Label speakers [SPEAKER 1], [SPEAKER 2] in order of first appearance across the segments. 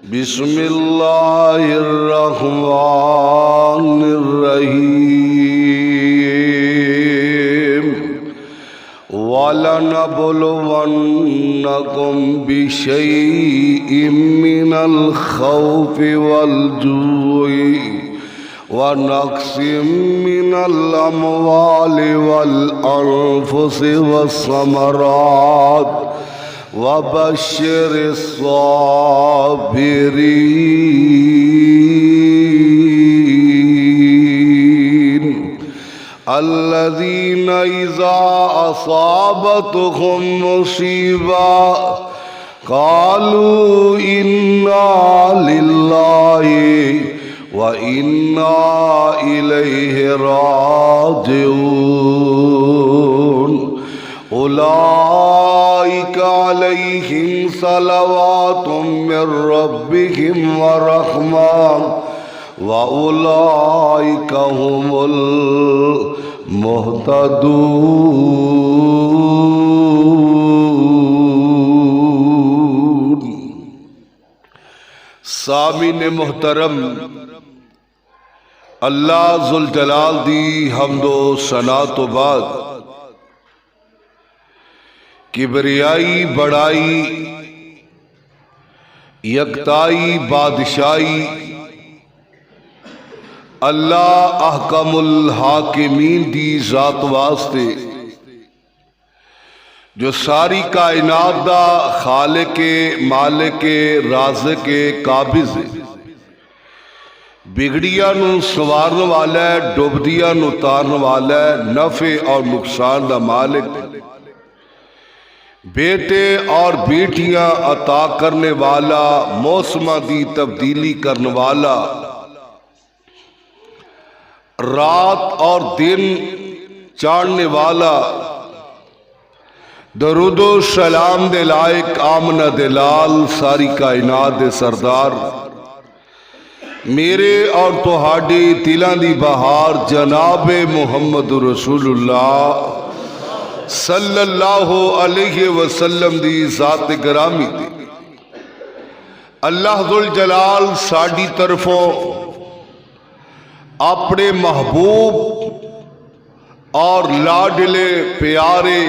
[SPEAKER 1] बिस्मिल्लाहिर्रहमानिर्रहीम। वलनबलुवन्नकुम बिशैइम मिनल खौफि वल जूइ व नक्सिम मिनल अमवालि वल अनफुसि वस्समरात वबश्शिरिस साबिरीन अल्लज़ीना इज़ा असाबतहुम मुसीबा क़ालू इन्ना लिल्लाहि व इन्ना इलैहि राजिऊन। उलाइका अलैहिम सलवातुम मिर रब्बिहिम व रहमा व उलाइका हुमुल मुहतदून। सामीन मोहतरम, अल्लाह जुल जलाल दी हमदो सना तो बाद किबरियाई बड़ाई यकताई बादशाही अल्लाह अहकमुल हाकिमीन दी जात वास्ते जो सारी कायनात दा खालिके मालिके राज़िके काबिज़ बिगड़िया नू संवारन वाला है, डुबदिया नू तारन वाला है, नफे और नुकसान दा मालिक, बेटे और बेटियां अता करने वाला, मौसमा दी तब्दीली करने वाला, रात और दिन चाड़ने वाला, दरूदो सलाम दे लायक आमना दिलाल सारी कायनात दे सरदार मेरे और तुहाडे तिलां दी बहार जनाबे मुहम्मद रसूलुल्लाह सल्लल्लाहु अलैहि वसल्लम दी जात गिरामी दी अल्लाह दुल जलाल साडी तरफों अपने महबूब और लाडले प्यारे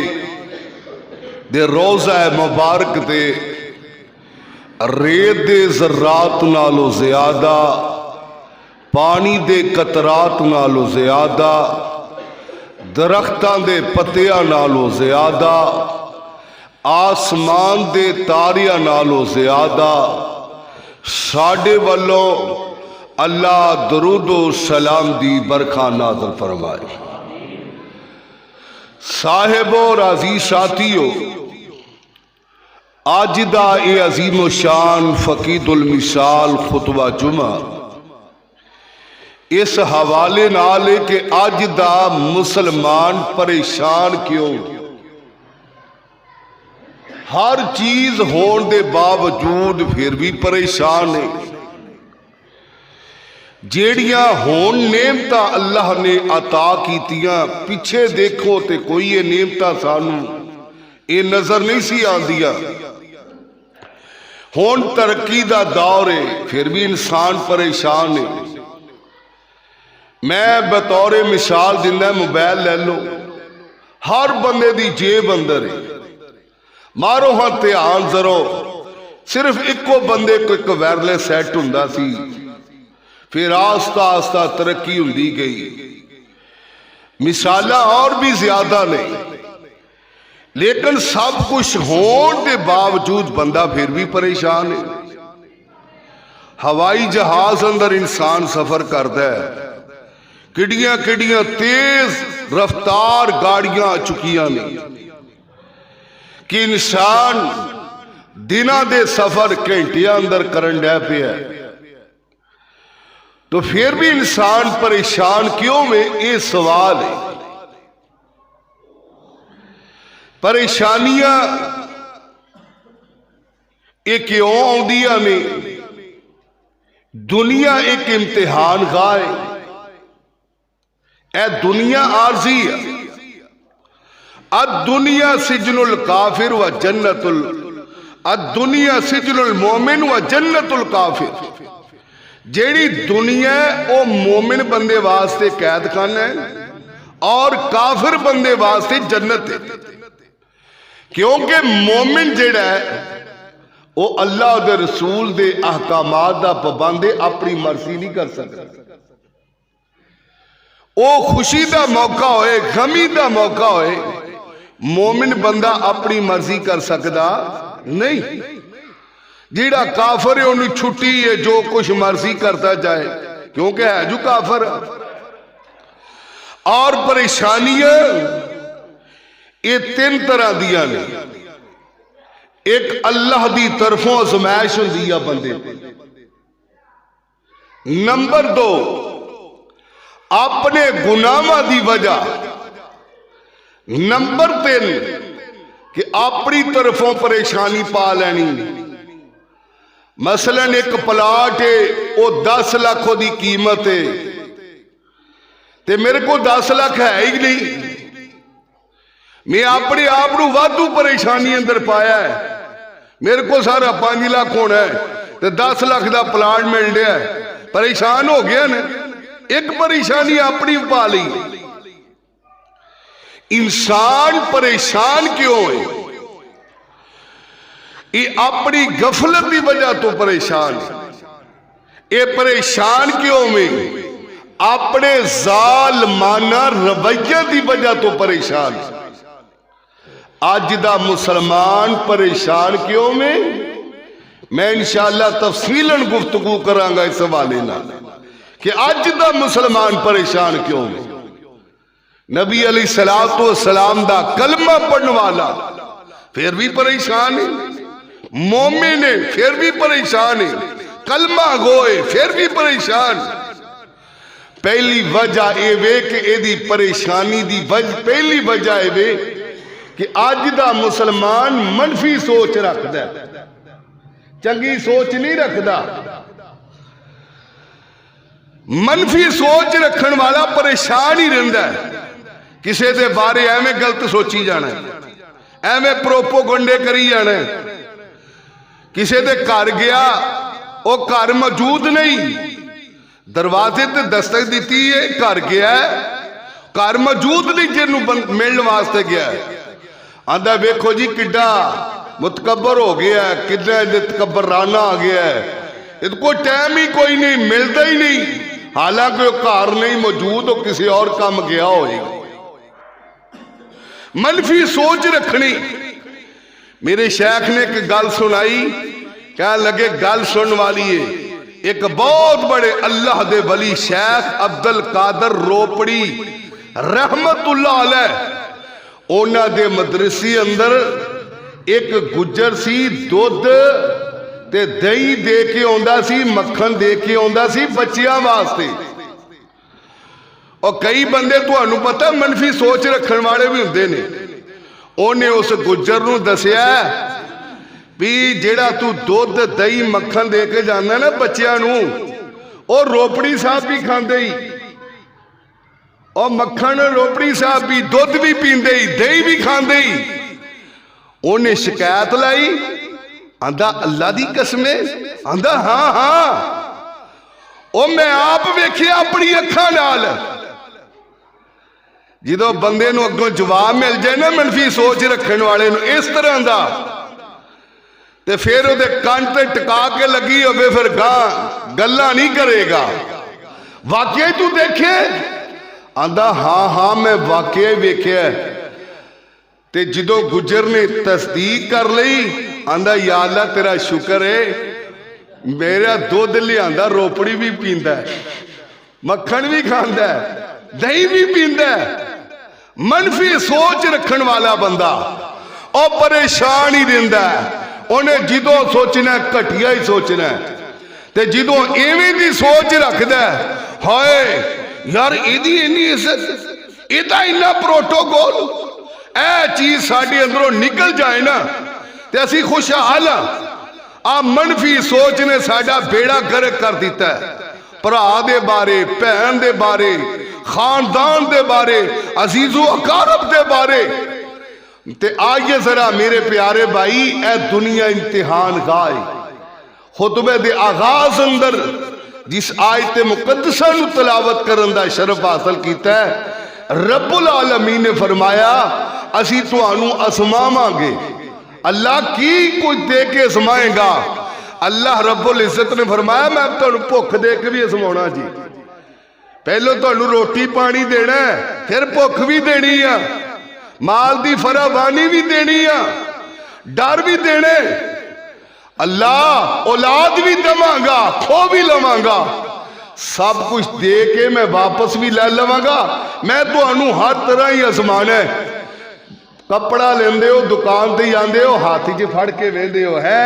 [SPEAKER 1] दे रोज़ा मुबारक दे रेत दे ज़र्रात नालों ज़्यादा, पानी दे कतरात नालों ज़्यादा, दरख्तां दे पत्तियां नालों ज़्यादा, आसमान दे तारियां नालों ज़्यादा साडे वल्लों अल्लाह दरूदो सलाम दी बरखा नाज़िल फरमाए। साहिबो राज़ी साथियो, आज दा ए अजीमो शान फकीदुल मिसाल खुतबा जुमा इस हवाले नाल है कि अज दा मुसलमान परेशान क्यों? हर चीज होने दे बावजूद फिर भी परेशान है। जेड़ियां होन नेमत अल्लाह ने अता कीतियां, पिछे देखो ते कोई ये नेमत सानू ये नजर नहीं सी आंदियां। हुण तरक्की दा दौर है, फिर भी इंसान परेशान है। मैं बतौर मिसाल दिंदा, मोबाइल ले लो, हर बंदे दी जेब अंदर है। मारो हाँ ध्यान जरो, सिर्फ इको बंदे को एक वायरलेस सैट हुंदा सी, फिर आस्ता आस्ता तरक्की हुंदी गई। मिसालां और भी ज्यादा ने, लेकिन सब कुछ होने के बावजूद बंदा फिर भी परेशान है। हवाई जहाज अंदर इंसान सफर करता है, किडियां किडियां तेज रफ्तार गाड़ियां आ चुकियां ने कि इंसान दिना दे सफर घंटिया अंदर करन डै पिया। तो फिर भी इंसान परेशान क्यों में, ये सवाल है। परेशानियां ये क्यों आउंदियां ने? दुनिया एक इम्तिहान गाह है। ए दुनिया आरजी है। अद दुनिया सिजनुल काफिर व जन्नतुल दुनिया सिजनुल मोमिन व जन्नतुल काफिर। जेड़ी दुनिया वो मोमिन बंदे वास्ते कैद खाना है और काफिर बंदे वास्ते जन्नत है। क्योंकि मोमिन जेड़ा है वो अल्लाह दे रसूल दे अहकामात दा पाबंद है, अपनी मर्जी नहीं कर सकता। वो खुशी का मौका होए गमी का मौका होए, मोमिन बंदा अपनी मर्जी कर सकता नहीं। जिहड़ा काफर है उन्हें छुट्टी है, जो कुछ मर्जी करता जाए, क्योंकि है जो काफर। और परेशानियां ये तीन तरह दियां ने। एक अल्लाह की तरफों आजमाइश होंदी है बंदे। नंबर दो अपने गुनाहों की वजह। नंबर तीन कि अपनी तरफों परेशानी पा लैनी। मसलन एक प्लाट है, वो 10 लाख की कीमत है, ते मेरे को 10 लाख है ही नहीं। मैं अपने आप को वाधू परेशानी अंदर पाया है। मेरे को सारा 5 लाख होना है, तो 10 लाख का प्लाट मिल रहा है, परेशान हो गया ना। एक परेशानी अपनी पा ली। इंसान परेशान क्यों है? ये अपनी गफलत की वजह तो परेशान है। ये परेशान क्यों में? अपने जालमाना रवैये की वजह तो परेशान है। अज दा मुसलमान परेशान क्यों में? मैं इंशाअल्लाह तफसीलन गुफ्तगू करांगा इस हवाले नाल कि अज दा मुसलमान परेशान क्यों है। नबी अलैहिस्सलातु वस्सलाम दा कलमा पढ़ने वाला फिर भी परेशान है, मोमिन है फिर भी परेशान है, कलमा गोए फिर भी परेशान। पहली वजह यह वे कि एदी परेशानी दी पहली वजह यह वे कि अज दा मुसलमान मनफी सोच रखता है, चंगी सोच नहीं रखता। मनफी सोच रखने वाला परेशान ही रहता है। किसी के बारे एवं गलत सोची जाना, एवं प्रोपोगंडे करी जाना। किसी के घर गया, वो घर मौजूद नहीं, दरवाजे ते दस्तक दी है, घर गया, घर मौजूद नहीं, जिन्हों मिलने वास्ते गया। आंदा वेखो जी किड्डा मुतकबर हो गया, कितना तकबराना आ गया है, इसको कोई टाइम ही कोई नहीं, मिलता ही नहीं। हालांकि वो घर नहीं मौजूद, हो किसी और काम गया होएगा। मनफी सोच रखनी। मेरे शेख ने एक गल सुनाई, कह लगे गल सुनने वाली है। एक बहुत बड़े अल्लाह दे वली शेख अब्दुल कादर रोपड़ी रहमतुल्लाह अलैह, उन्हां दे मदरसे अंदर एक गुज्जर सी, दुध ते दही दे के आउंदा सी, मक्खन दे के आउंदा सी बच्चियां वास्ते। और कई बंदे तुहानू पता मनफी सोच रखने वाले भी होंदे ने। उन्हें उस गुज्जर नू दसिया भी जेड़ा तू दुध दही मक्खन दे के जाना ना बच्चियां नू, और रोपड़ी साहब भी खांदे ही, और मक्खन रोपड़ी साहब भी, दुध भी पींदे ही, दही भी खांदे ही। उन्हें शिकायत लाई, आंदा अल्लाह दी कसमे, आंदा हाँ हाँ, ओ मैं आप वेखिया अपनी अखां नाल। जो बंदे नू अगों जवाब मिल जाए ना मनफी सोच रखने वाले नू इस तरह का, ते फिर उहदे कंन ते टिका के लगी होवे, फिर गां गल्लां नहीं करेगा। वाकई तू देखे? आंदा हाँ हाँ मैं वाकई वेख्या। ते जो गुजर ने तस्दीक कर ली, आंदा या अल्लाह तेरा शुक्र है, मेरा दुध लियांदा रोपड़ी भी पींदा है, मक्खन भी खांदा है, दही भी पींदा है। मनफी सोच रखने वाला बंदा और परेशान ही रहता है। उन्हें जिदों सोचना घटिया ही सोचना है, ते जिदों इवें दी सोच रखता है, हाय यार इहदी इन्नी इज्जत, इहदा इन्ना प्रोटोकॉल, ए चीज साडे अंदरों निकल जाए ना ते असीं खुशहाल आ। मनफी सोच ने साडा बेड़ा गर्क कर दिता है। भरा दे बारे, भैन दे बारे, खानदान दे बारे, अजीजो अकारब दे बारे, ते आइए जरा मेरे प्यारे भाई, ए दुनिया इम्तिहान गाए खुतबे दे आगाज अंदर जिस आयत मुकद्दसा नूं तलावत करन दा शरफ हासिल कीता है, रब्बुल आलमीन ने फरमाया असी तुहानू असमावांगे। अल्लाह की कुछ दे के असमाएगा? अल्लाह रब्बुल इज्जत ने फरमाया मैं तुहानू भुख दे के भी असमाउणा जी। पहले तुहानू रोटी पानी देना है, फिर भुख भी देनी है, माल दी फरावानी भी देनी है, डर भी देने, अल्लाह औलाद भी दवांगा, खो भी लवांगा, सब कुछ दे के मैं वापस भी ले लवांगा। मैं तुहानू हर तरह ही आसमाना है। कपड़ा लेंदे हो, दुकान ते जांदे हो, हाथ च फड़ के वेंदे हो, है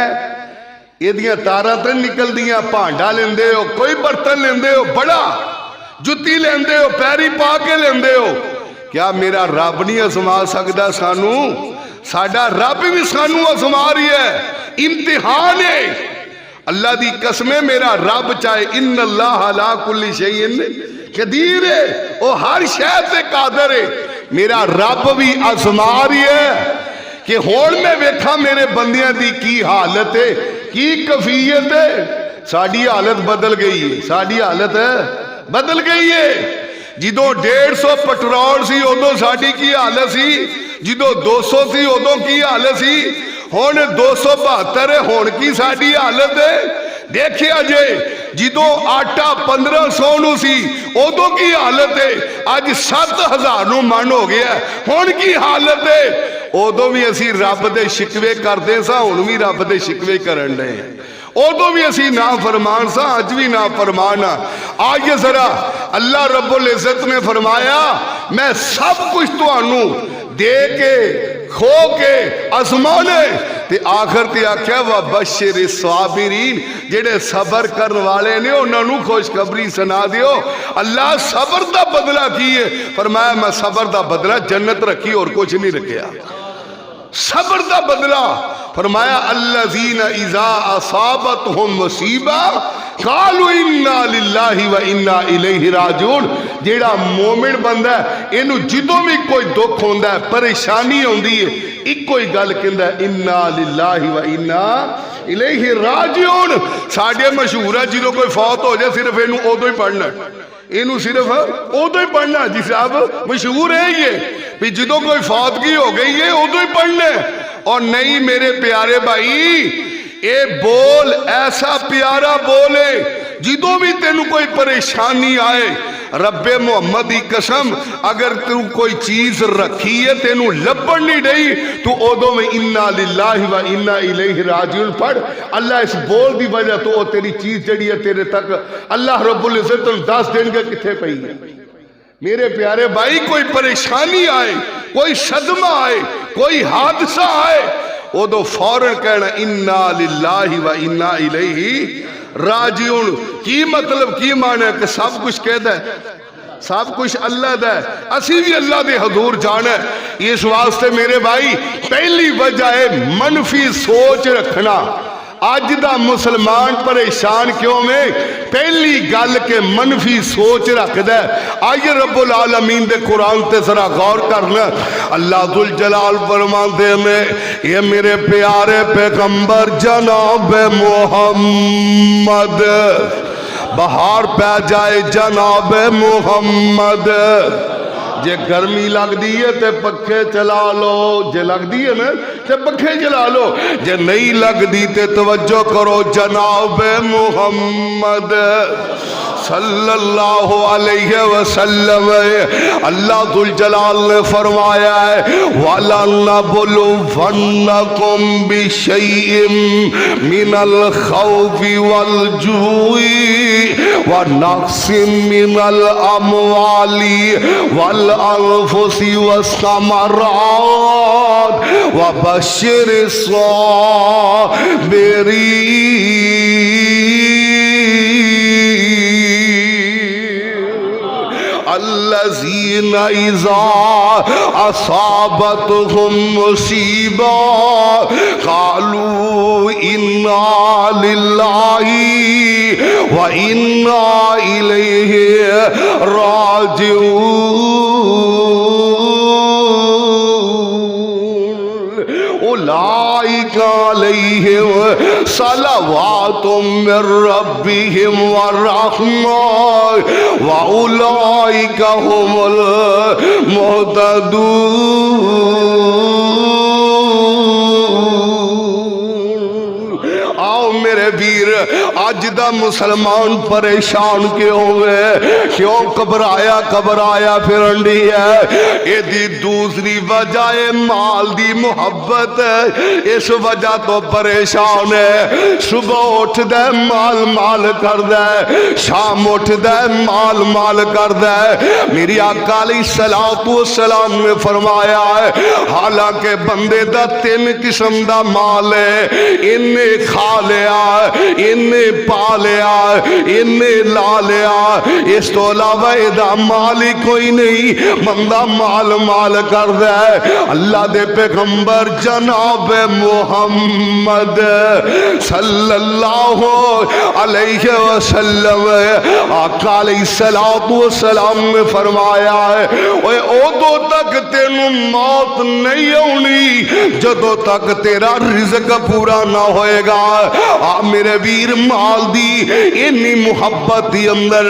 [SPEAKER 1] इहदियां तारां ते निकलदियां, भांडा लेंदे हो, कोई बर्तन लेंदे हो, बड़ा जुत्ती लेंदे हो, पैरी पा के लेंदे हो। क्या मेरा रब नहीं आजमा सकदा सानू? साडा रब भी सानू आजमा रही है, इम्तिहान है। अल्लाह दी कसमें मेरा रब चाहे इन्नल्लाह अला कुल्ली शैइन कदीर है, वो हर शय ते कादर है। मेरा रब भी आजमा रही है कि हुण मैं वेखा मेरे बंदियां दी की हालत है, की कफीयत है। साडी हालत बदल गई है, साडी हालत बदल गई है। जिदों 150 पेट्रोल सी उदों साडी की हालत सी, जिदों 200 सी उदों की हालत सी, हुण 272 है, हुण की साडी हालत है। देखिया जे जिदों आटा 1500 नूं सी उदों की हालत है, अज 7000 नूं मन हो गया, हुण की हालत है। उदों भी असी रब दे शिकवे करते सा, हुण भी रब दे शिकवे करन डे हैं। उदों भी असी ना फरमान सा, अज भी ना फरमान। आइए जरा अल्लाह रब्बुल इज्जत ने फरमाया मैं सब कुछ तुहानू दे के खो के आजमाने ते आखिर ते आख्या वा बशिर साबिरीन, जेड़े सबर करने वाले ने उन्होंने खुशखबरी सुना दियो। अल्लाह सबर दा बदला की है? फरमाया मैं सबर दा बदला जन्नत रखी और कुछ नहीं रखिया। सबर दा बदला फरमाया अल्लज़ीना इज़ा असाबतहुम मुसीबा कालू इन्ना लिल्लाहि व इन्ना इलैहि राजिऊन। जेड़ा मोमिन बंदा है इनू जिदों भी कोई दुख होंदा है, परेशानी आउंदी है, इको ही गल कहंदा इन्ना लिल्लाहि व इन्ना इलैहि राजिऊन। साडे मशहूर है जिदों कोई फौत हो जाए सिर्फ इनू उदों ही पढ़ना, इनू सिर्फ उदों ही पढ़ना। जी साहब मशहूर है ये भी जिदों कोई फौतगी हो गई है उदों ही पढ़ना। और नहीं मेरे प्यारे भाई, ये बोल ऐसा प्यारा बोल है जिदों भी तेनू कोई परेशानी आए, रब्बे मोहम्मद की कसम अगर तू कोई चीज रखी है तेनू लभन नहीं रही, तू उदों में इन्ना लिल्लाहि व इन्ना इलैहि राजिऊन पढ़। अल्लाह इस बोल की वजह तो तेरी चीज जड़ी है तेरे तक अल्लाह रब्बुल इज्जत दस देंगे किथे पई है। मेरे प्यारे भाई, कोई परेशानी आए, कोई सदमा आए, कोई हादसा आए, उदो फौरन कहना इन्ना लिल्लाहि व इन्ना इलैहि राजिऊन। की मतलब की माने कि सब कुछ कहदा है, सब कुछ अल्लाह दा है, असी भी अल्लाह दे हजूर जाना है। इस वास्ते मेरे भाई पहली वजह है मनफी सोच रखना। अज दा मुसलमान परेशान क्यों में? पहली गल के मनफी सोच रखदा है। आइए रब्बुल आलमीन दे कुरान ते जरा गौर करना। अल्लाह दुल जलाल फरमाते में ये मेरे प्यारे पैगंबर जनाब मोहम्मद, बाहर पै जाए जनाब मोहम्मद। जे गर्मी लगती है तो पखे चला लो, जे लगती है ना तो पखे चला लो, जे नहीं लगती तो तवज्जो करो जनाब मुहम्मद सल्लल्लाहु अलैहि वसल्लम। अल्लाह दुल जलाल ने फरमाया है वाला नबलुवन्नकुम बिशैइन मिनल खौफि वल जुई व नक्सिम मिनल अमवाली वल अनफुसी वस्समरात व बशिर अल्लज़ीना इज़ा असाबतहुम मुसीबा क़ालू इन्ना लिल्लाहि व इन्ना इलैहि राजिऊन। अलैहिम सलवातुम मिर रब्बिहिम व रहमा व उलाइका हुमुल मुहतदून। आओ मेरे वीर, अज दा मुसलमान परेशान क्यों है, क्यों घबराया फिरन दी है? एदी दूसरी वजह है माल दी मुहब्बत, इस वजह तो परेशान है। सुबह उठदा माल माल करदा है, शाम उठदा माल माल करदा है। मेरी आका अलैहिस्सलातु वस्सलाम ने फरमाया है, हालांकि बंदे दा तीन किस्म दा माल है, इन्ने खा लिया, इन्ने पा लिया, इन्ने ला लिया, इस तो अलावा एदा माल ही कोई नहीं। बंदा माल माल करदा है। अल्लाह दे पैगंबर जनाब मुहम्मद सल्लल्लाहु अलैहि वसल्लम आका अलैहिस्सलातु वस्सलाम ने फरमाया है, ओए उदों तक तेनू मौत नहीं आउनी जदों तक तेरा रिज़्क पूरा ना होएगा। आ मेरे वीर, माल दी इन्नी मुहब्बत दी अंदर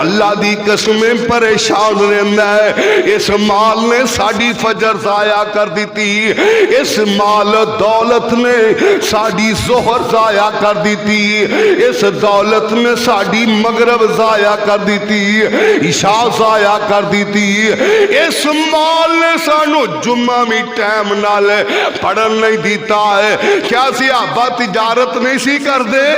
[SPEAKER 1] अल्लाह दी कसमें परेशान रहंदा है। इस माल ने साडी फजर जाया कर दी, इस माल दौलत ने साडी जोहर जाया कर दी, इस दौलत ने साडी मगरब जाया कर दी, इशा जाया कर दी। इस माल ने सानू जुम्मा भी टाइम नाल पढ़न नहीं दिता है। क्या सिहाबा तिजारत नहीं सी करदे?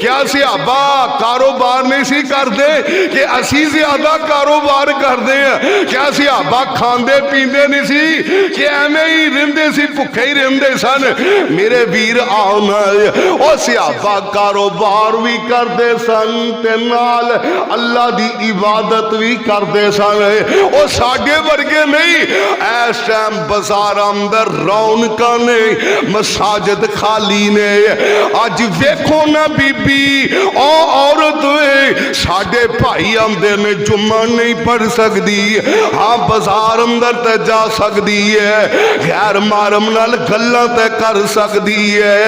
[SPEAKER 1] क्या सिहाबा कारोबार नहीं सी करदे कि असी ज्यादा कारोबार करते हैं? क्या सिहाबा खांदे पींदे नहीं सी कि एवें ही रहंदे सी, भुखे ही रहंदे सन? मेरे वीर आओ ना, ओ सिहाबा कारोबार भी करते सन ते नाल अल्लाह दी इबादत भी करते सन। ओ साडे वर्गे नहीं। इस टाइम बाजार अंदर रौनकां ने, मसाजिद खाली ने। अज वेखो ना बीबी, ओ औरत साडे भाई आंदे ने, जुम्मा नहीं पढ़ सकती, हाँ बाजार अंदर ते जा सकती है, गैर मारम नाल गल्लां ते कर सकती है।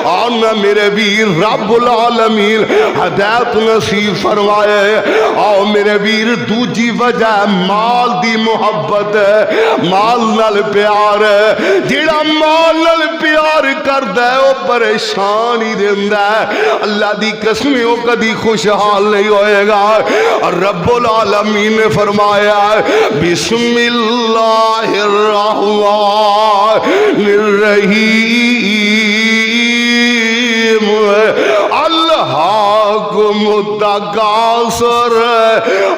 [SPEAKER 1] और ना मेरे वीर रब्बुल आलमीन हदायत नसीब फरमाए। आओ मेरे वीर, दूजी वजह माल दी मुहब्बत है, माल नाल प्यार है। जिहड़ा माल नाल प्यार करदा है वो परेशान ही रहंदा है। अल्लाह दी कसम वो कदी खुशहाल नहीं होएगा। और रब्बुल आलमीन ने फरमाया, बिस्मिल्लाहिर्रहमानिर्रहीम अल्लाहुम्मुत्तकासुर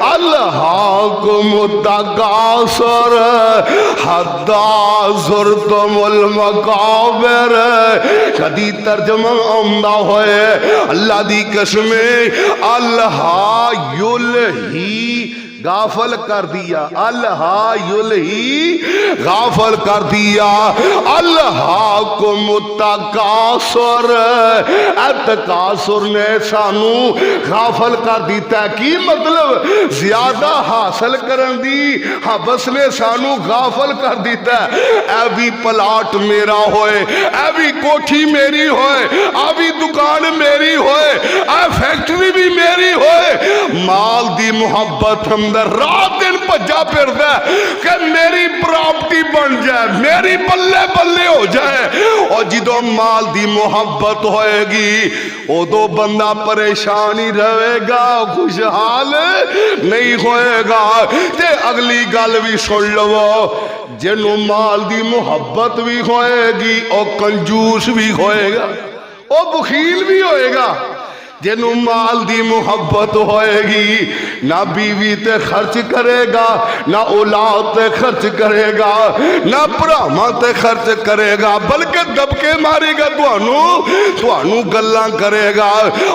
[SPEAKER 1] अल्लाहुम्मुत्तकासुर हत्ता ज़ुरतुमुल मक़ाबिर। कदी तर्जमा आंदा होए, अल्लाह दी कसम अल्लाह युलही गाफल कर दिया, अल्लाह युलही गाफल कर दिया। अल्लाह को मुत्तकासुर, तकासुर ने सानू गाफल कर दिता। की मतलब? ज्यादा हासिल करन दी हबस ने सानू गाफल कर दिता। ऐ भी प्लाट मेरा होए, ऐ भी कोठी मेरी होए, आ भी दुकान मेरी होए, ऐ फैक्ट्री भी मेरी होए। माल दी मुहब्बत हम रात दिन भज्जा फिरदा कि मेरी प्रॉपर्टी बन जाए, मेरी बल्ले बल्ले हो जाए। और जो माल दी मुहब्बत होएगी उदो बंदा परेशान ही रहेगा, खुशहाल नहीं होएगा। ते अगली गल भी सुन लवो, जिन्हों माल दी मुहब्बत भी होएगी और कंजूस भी होएगा, और बखील भी होएगा। जिन्हों माल दी मुहब्बत होएगी ना बीवी ते खर्च करेगा, ना औलाद ते खर्च करेगा, ना भरावां ते खर्च करेगा, बल्कि दबके मारेगा, तुहानू गल्लां करेगा।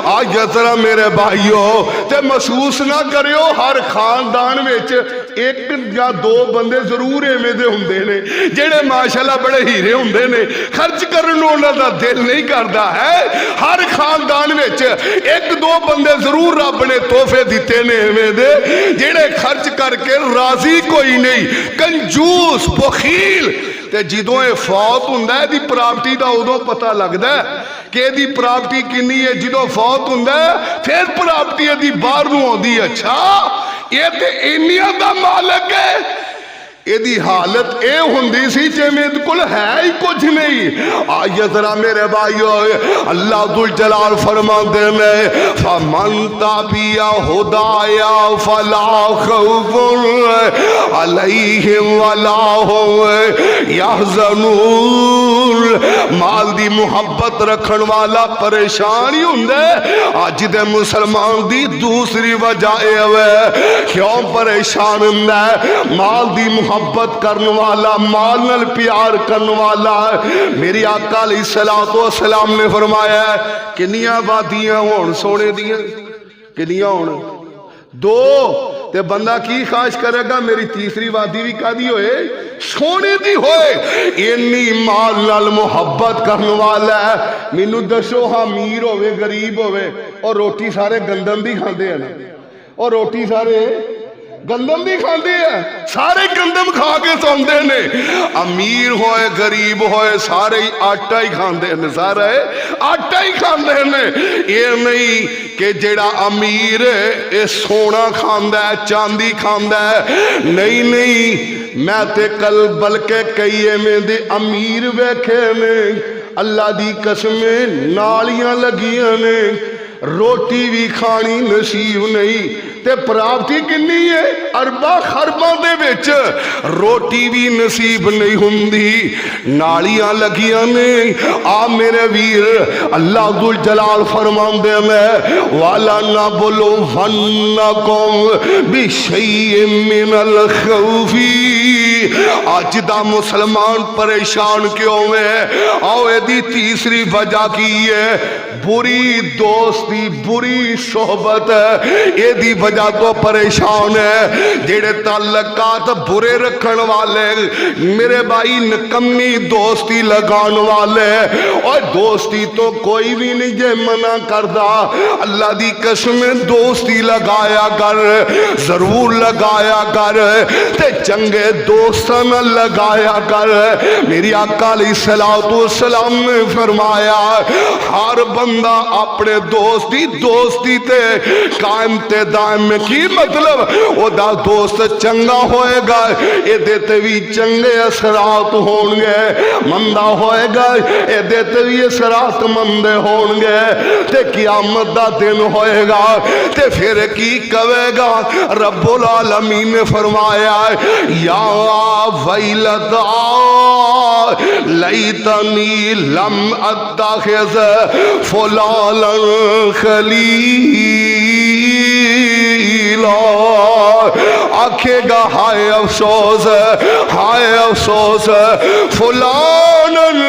[SPEAKER 1] आज जरा मेरे भाइयों ते महसूस ना करियो, हर खानदान विच एक या दो बंदे जरूर एवें दे हुंदे ने जेड़े माशाअल्लाह बड़े हीरे हुंदे ने, खर्च करन नूं उन्हां दा दिल नहीं करदा है। हर खानदान विच एक दो बंदे जरूर रब ने तोहफे दिते ने एवें दे जेड़े खर्च करके राजी कोई नहीं, कंजूस बखील ते जदों ये फौत हुंदा है इहदी प्रापर्टी दा उदों पता लगदा है कि इहदी प्रापर्टी किन्नी है। जदों फौत हुंदा है फिर प्रापर्टी इहदी बाहर नूं आउंदी है। अच्छा ये ते इन्नियां दा मालक है। इहदी हालत यह हुंदी सी जिवें इहदे कोल है ही कुछ नहीं। आइए जरा मेरे भाईओ अल्लाह दुल जलाल फरमाते ने फमन ताबिया हुदाया फला खौफुन अलैहिम वला हुम यहज़नून। माल दी मुहब्बत रखन वाला परेशान ही हुंदा है। अज दे मुसलमान दी दूसरी वजह यह है क्यों परेशान हुंदा है। माल दी मुहब्बत करने वाला, माल नाल प्यार करने वाला। मेरी आका अलैहिस्सलातु वस्सलाम ने फरमाया किन्नियां वादियां होण सोने दियां, किन्नियां होण दो, ते बंदा की ख्वाहिश करेगा मेरी तीसरी वादी भी कादी होए, सोने दी होए। इन्नी माल नाल मुहब्बत करने वाला है। मैनू दसो हाँ अमीर होवे गरीब होवे और रोटी सारे गंदम दी खांदे हैं ना, और रोटी सारे गंदम भी खाते हैं, सारे गंदम खा के सौंदे ने। अमीर होए गरीब होए सारे ही आटा ही खाते हैं, सारे आटा ही खाते हैं। ये नहीं कि जेड़ा अमीर है सोना खांदा है चांदी खांदा है, नहीं नहीं। मैं ते कल बल्कि कई एवें दे अमीर वेखे ने अल्लाह दी कसम नालियां लगियां ने, रोटी भी खानी नसीब नहीं ते प्राप्ति किन्नी है अरबा खरबा दे विच रोटी भी नसीब नहीं हुंदी, नालियां लगियां ने। आ मेरे वीर अल्लाह दुल जलाल फरमांदे ने वाला ना बोलो वन्नकुम बिशैइन मिनल खौफी। अज दा मुसलमान परेशान क्यों है? आओ एदी तीसरी वजह की है बुरी दोस्ती, बुरी सोहबत है। एदी वजह तो परेशान है। जेड़े ताल्लुकात बुरे रखन वाले मेरे भाई निकम्मी दोस्ती लगाने वाले, और दोस्ती तो कोई भी नहीं जे मना करदा। अल्लाह दी कसम दोस्ती लगाया कर, जरूर लगाया कर ते चंगे दोस्तां नाल लगाया कर। मेरी आका अलैहिस्सलातु वस्सलाम ने फरमाया हर बंदा अपने दोस्ती ते कायम ते दायम में की मतलब ओदा दोस्त चंगा होएगा एदे ते भी चंगे असरात होंगे, मंदा होएगा एदे ते भी असरात मंदे होंगे। ते क़यामत दा दिन होएगा ते फिर की कवेगा? रब्बुल आलमीन ने फरमाया या वैलता लैतनी लम अत्तखिज़ फुलालन खलीला। आखेगा हाय अफसोस, हाय अफसोस फुलानन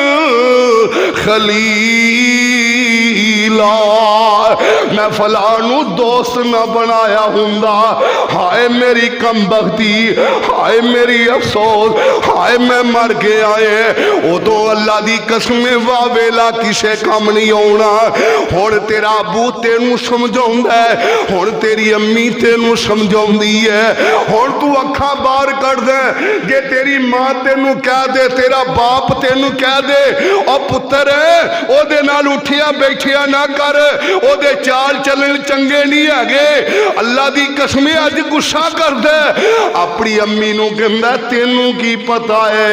[SPEAKER 1] खलीला। मैं फलानू दोस्त न बनाया हुंदा, हाय मेरी कमबख्ती, हाय मेरी अफसोस, हाय मैं मर गया है। उदों अल्लाह दी कसम वा वेला किसे काम नहीं आना। हुण तेरा अबू तेनू समझाउंदा है, हुण तेरी अम्मी तेनू समझाउंदी है, हुण तू अखा बाहर कढ दे। जे तेरी मां तेनू कह दे, तेरा बाप तेनू कह दे ओ पुत्तर ओदे नाल उठिया बैठिया ना कर, ओदे चाल चलन चंगे नहीं हैगे, अल्लाह दी कसम अज गुस्सा कर दे। अपनी अम्मी नू कहंदा तेनू की पता है,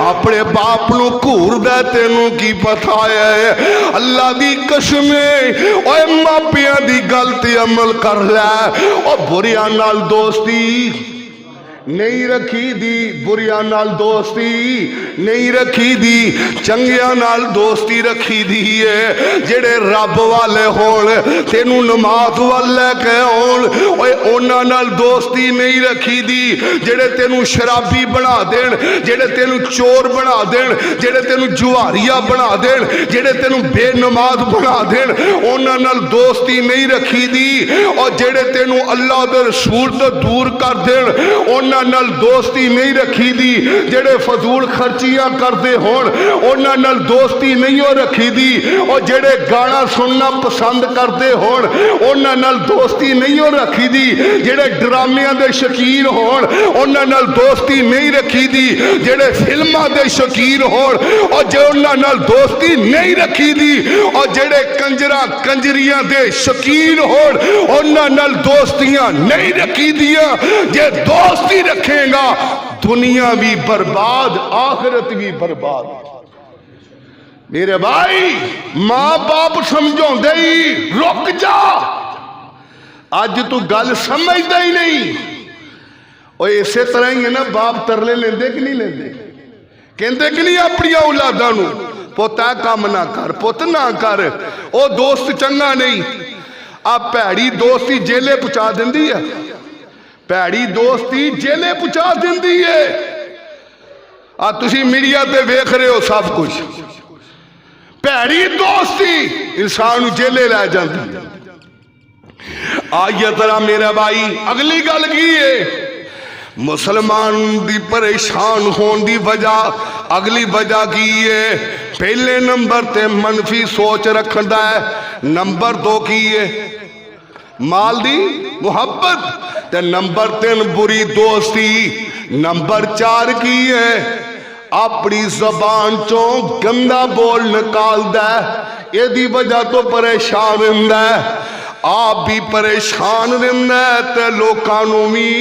[SPEAKER 1] अपने बाप नू घूरदा तेनू की पता है। अल्लाह दी कसम ओए मापियां दी गल ते अमल कर लै। ओ बुरियां नाल दोस्ती नहीं रखी दी, बुरियां नाल दोस्ती नहीं रखी दी, चंगियां नाल दोस्ती रखी दी है। जेड़े रब वाले होण तेनू नमाज वाल लैके आउण, ओए उन्हां नाल दोस्ती नहीं रखी दी। जेड़े तेनू शराबी बना देण, जेड़े तेनू चोर बना देण, जेड़े तेनू जुआरिया बना देण, जेड़े तेनू बेनमाज बना देण, उन्हां नाल दोस्ती नहीं रखी दी। और जेड़े तेनू अल्लाह दे रसूल तो दूर कर देण उन्हां उन्हां नाल दोस्ती नहीं रखी दी जेड़े फजूल खर्चियां करते होण, उन्हां नाल दोस्ती नहीं हो रखी दी और जेड़े गाना सुनना पसंद करते होण, उन्हां नाल दोस्ती नहीं हो रखी दी जेड़े ड्रामियां दे शकीन होण, उन्हां नाल दोस्ती नहीं रखी दी जेड़े फिल्मां दे शकीन होण, और जे उन्हां नाल दोस्ती नहीं रखी दी और जेड़े कंजरा कंजरियां दे शकीन होण, उन्हां नाल दोस्तियां नहीं रखी दियां। जे दोस्ती रखेगा दुनिया भी बर्बाद आखिरत भी बर्बाद। मेरे भाई मां बाप समझाते ही रुक जा, अज तू गल समझदा ही नहीं। और इसे तरह ही है ना, बाप तरले लेंदे कि नहीं लेंदे, कहते कि नहीं अपनी औलादा नूं पुत आ काम ना कर, पुत ना कर, वो दोस्त चंगा नहीं। आ भैड़ी दोस्ती जेले पहुंचा देंदी है, भैड़ी दोस्ती जेले पहुंचा देंदी है। आ तुसी मीडिया ते वेख रहे हो सब कुछ, भैड़ी दोस्ती इंसान जेले लै जाती। आइए तरह मेरा भाई अगली गल की है, मुसलमान दी परेशान होने की वजह, अगली वजह की है, पहले नंबर ते मनफी सोच रखता है, नंबर 2 की है माल दी मुहब्बत, ते नंबर 3 बुरी दोस्ती, नंबर 4 की है अपनी जबान चो गंदा बोल निकालदा है, यदी वजह तो परेशान रहिंदा है, आप भी परेशान रहिंदा है ते लोकां नूं भी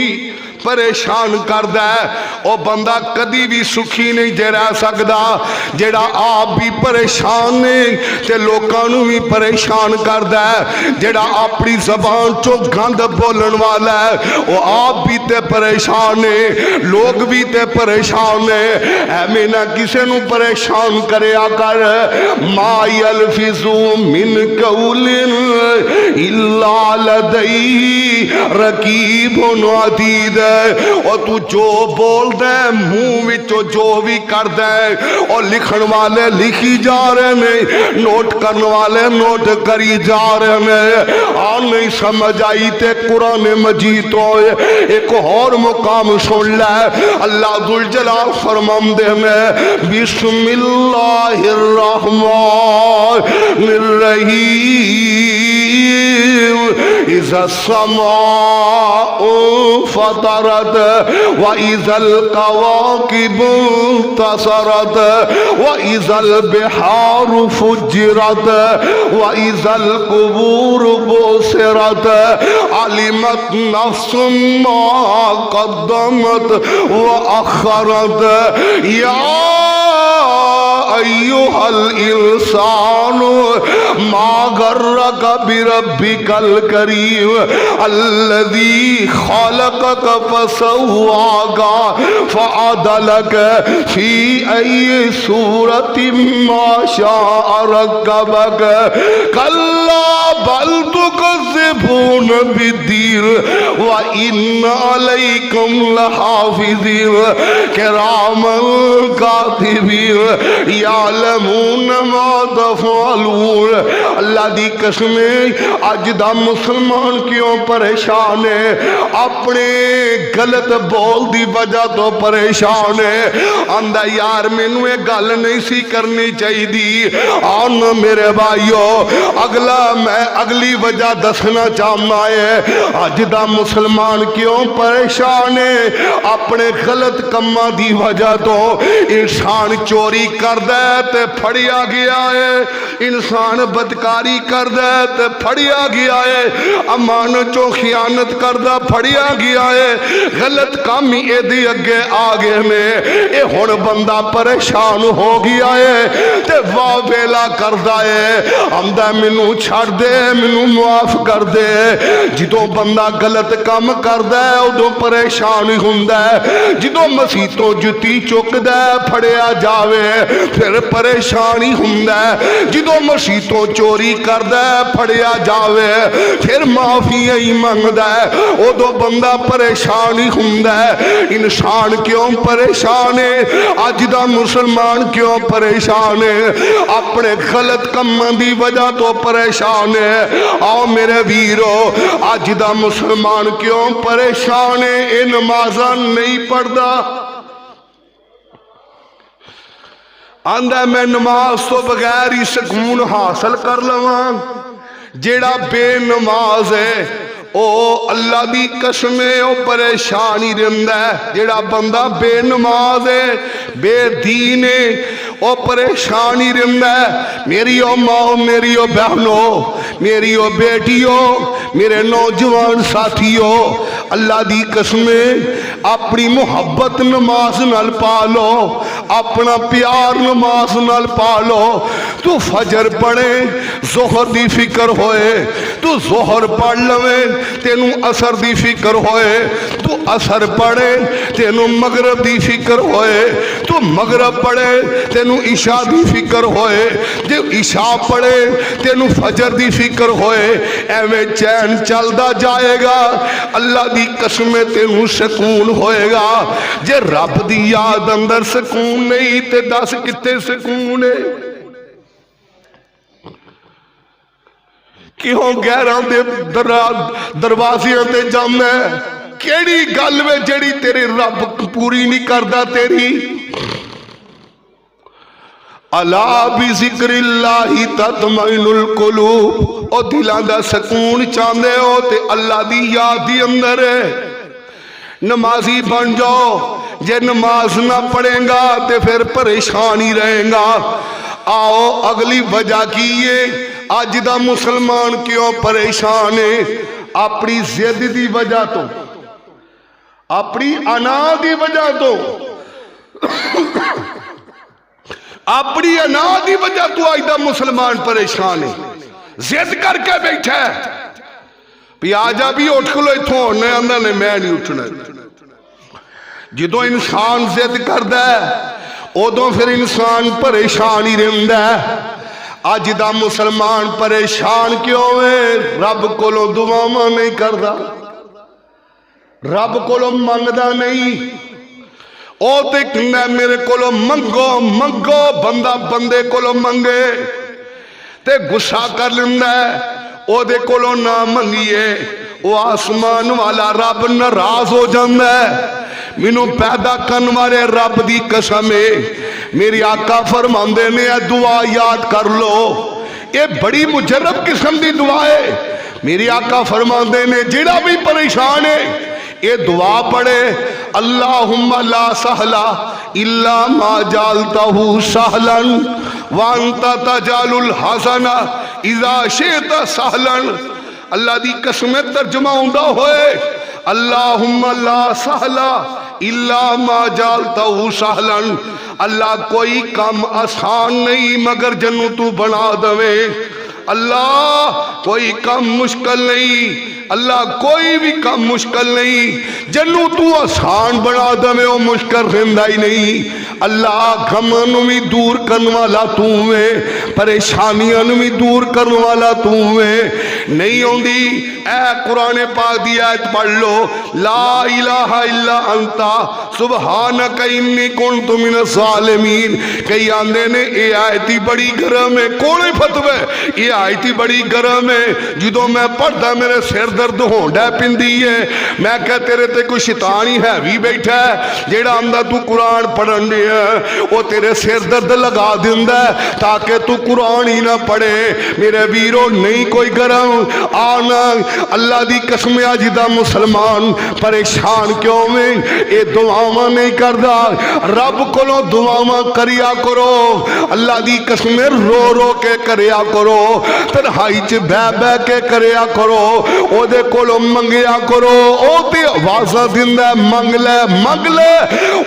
[SPEAKER 1] परेशान करदा है। वह बंदा कदी भी सुखी नहीं जे रह सकता जेड़ा आप भी परेशान ने ते लोकां नूं भी परेशान करदा है। जेड़ा अपनी जबान चो गंद बोलन वाला है वह आप भी ते परेशान है, लोग भी ते परेशान है। एवें ना किसे नूं परेशान करया कर। मा यल्फिज़ु मिन कौलिन इल्ला लदई रकीबुन अतीद। और तू जो बोलदा है मुंह विचों जो भी करदा है और लिखण वाले लिखी जा रहे ने, नोट करने वाले नोट करी जा रहे ने। आ नहीं समझ आई ते कुरान मजीद तो एक और मुकाम सुन ले, अल्लाह दुल जलाल फरमांदे ने बिस्मिल्लाहिर रहमानिर रहीम इज़ा समाउ फतरत व इज़ल कवाकिबु तसरत व इज़ल बिहारु फुज्जिरत व इज़ल कुबूर बुसिरत अलिमत नफ्सुम मा क़द्दमत व अख़रत। या अय्युहल इंसानु मा गर्रक बिरब्बिकल करीम अल्लज़ी खलक़क फसव्वाक फ़अदलक फ़ी अय्यि सूरतिन मा शाअ रक्कबक कल्ला बल तुकज़्ज़िबून बिद्दीन व इन्ना अलैकुम लहाफ़िज़ीन किरामन कातिबीन यालमून मा तफ़अलून। अल्लाह दी कसमें अज दा मुसलमान क्यों परेशान है, अपने गलत बोल दी वजह तो परेशान है। आंदा यार मैनू ये गल नहीं सी करनी चाहिए। आन मेरे भाइयों अगला मैं अगली वजह दसना चाहना है अज दा मुसलमान क्यों परेशान है, अपने गलत कम्मा दी वजह तो। इंसान चोरी करदा है ते फड़िया गया है, इंसान बदकारी करदा है ते फड़िया गया है, अमानत चो खियानत करदा फड़िया गया है, गलत काम ही एदे अगे आ गए ने। ये हुण बंदा परेशान हो गया है ते वाह वेला करदा है, आंदा मैनू छड़ दे मैनू माफ कर दे। जिदों बंदा गलत काम करदा है उदों परेशान हुंदा है, जिदों मसीतों जुत्ती चुकदा है फड़िया जावे फिर फिर परेशान ही हुंदा है। जो मसीतों चोरी करदा है फड़िया जावे फिर माफिया ही मंगदा है, उदों बंदा परेशान ही हुंदा है। इंसान क्यों परेशान है? अज दा मुसलमान क्यों परेशान है? अपने गलत कामों की वजह तो परेशान है। आओ मेरे वीरो, अज दा मुसलमान क्यों परेशान है? ये नमाज़ां नहीं पढ़ता, आंदा मैं नमाज तो बगैर ही सुकून हासिल कर लवां। जेड़ा बेनमाज है ओ अल्लाह दी कसम है ओ परेशान ही रहिंदा है। जेड़ा बंदा बेनमाज है बेदीन है ओ परेशान ही रहिंदा है। मेरी ओ माओ, मेरी ओ बहनों, मेरी ओ बेटियों, मेरे नौजवान साथियों, अल्लाह दी कसम अपनी मुहब्बत नमाज नाल पा लो, अपना प्यार नमाज नाल पा लो। तू फजर पढ़े जोहर दी फिक्र होए, तू जोहर पढ़ लवे तेनू असर दी फिक्र होए, तू असर पढ़े तेनू मगरब दी फिक्र होए, तू मगरब पढ़े तेनू इशा दी फिक्र होए, जे इशा पढ़े तेनू फजर दी फिक्र होए। एवें चैन चलदा जाएगा, अल्लाह दी कसम तेनू सुकून होएगा। जे रब दी याद अंदर सुकून नहीं ते दस कित्ते सुकून है? क्यों गैरां दे दरवाजियां ते जाना? केड़ी गल वे जेड़ी तेरे रब पूरी नहीं करदा तेरी? अला बि ज़िक्रिल्लाहि तत्मइनुल कुलूब। ओ दिलां दा सुकून चाहते हो ते अल्लाह दी याद दी अंदर है। नमाजी बन जाओ, जे नमाज ना पढ़ेगा तो फिर परेशान ही रहेगा। आओ अगली वजह की है अज दा मुसलमान क्यों परेशान है? अपनी जिद की वजह तो, अपनी अना की वजह तो, अपनी अना की वजह तो अज दा मुसलमान परेशान है। जिद करके बैठा है भी आजा भी उठ खलो इथों, उन्हें आंदा ने मैं नहीं उठना। जो इंसान जिद करता है उदों फिर इंसान परेशान ही रहिंदा है। अज दा मुसलमान परेशान क्यों है? रब कोलों दुआवां नहीं करता, रब कोलों मंगदा नहीं। ओ ते कहंदा मेरे कोलों मंगो मंगो, बंदा बंदे कोलों मंगे ते गुस्सा कर लैंदा है। ओदे कोलों ना मंगीए वो आसमान वाला रब नाराज हो जाता है। मैनू पैदा करने वाले रब की कसम है, मेरे आका फरमांदे ने दुआ याद कर लो, ये बड़ी मुजरब किस्म की दुआ है। मेरे आका फरमांदे ने जेड़ा भी परेशान है ये दुआ पढ़े, अल्लाहुम्मा ला सहला इल्ला मा जालतहु सहलन व अंता तजालुल हसना इज़ा शि'ता सहलन। अल्लाह दी कसम तर्जुमा होंदा होए, अल्लाहुम्मा ला सहला इल्ला मा जालतहु सहलन। अल्लाह कोई काम आसान नहीं मगर जन्नू तू बना दवे। अल्लाह कोई काम मुश्किल नहीं, अल्लाह कोई भी काम मुश्किल नहीं, जन्नू तू आसान बना दवे वो मुश्किल रहिंदा ही नहीं। अल्लाह गमां भी दूर करने वाला तू है, परेशानियां भी दूर करने वाला तू है। नहीं आउंदी ऐ कुरान पाक दी आयत पढ़ लो, ला इलाहा इल्ला अंता सुबहानक इन्नी कुन्तु मिनज़ ज़ालिमीन। कई आंदे ने ये आयत ही बड़ी गर्म है, कोले फतवे ये आयत ही बड़ी गर्म है। जो मैं पढ़दा मेरे सिर दर्द होंडा पिंदी है। मैं कह तेरे ते कोई शैतान ही है भी बैठा है जेड़ा आंदा तू कुरान पढ़न दे, वो तेरे सिर दर्द लगा दिंदा ताकि तू कुरान ही ना पढ़े। मेरे वीरो नहीं कोई गरम आना, अल्लाह दी कसम अज दा मुसलमान परेशान क्यों में? ये दुआवां नहीं करदा, रब कोलों दुआवां करिया करो। अल्लाह दी कसम रो रो के करिया करो, तन्हाई च बह बह के करिया करो, ओदे कोलों मंगिया करो। ओ ते आवाज़ां दिंदा मंग ले मंग ले,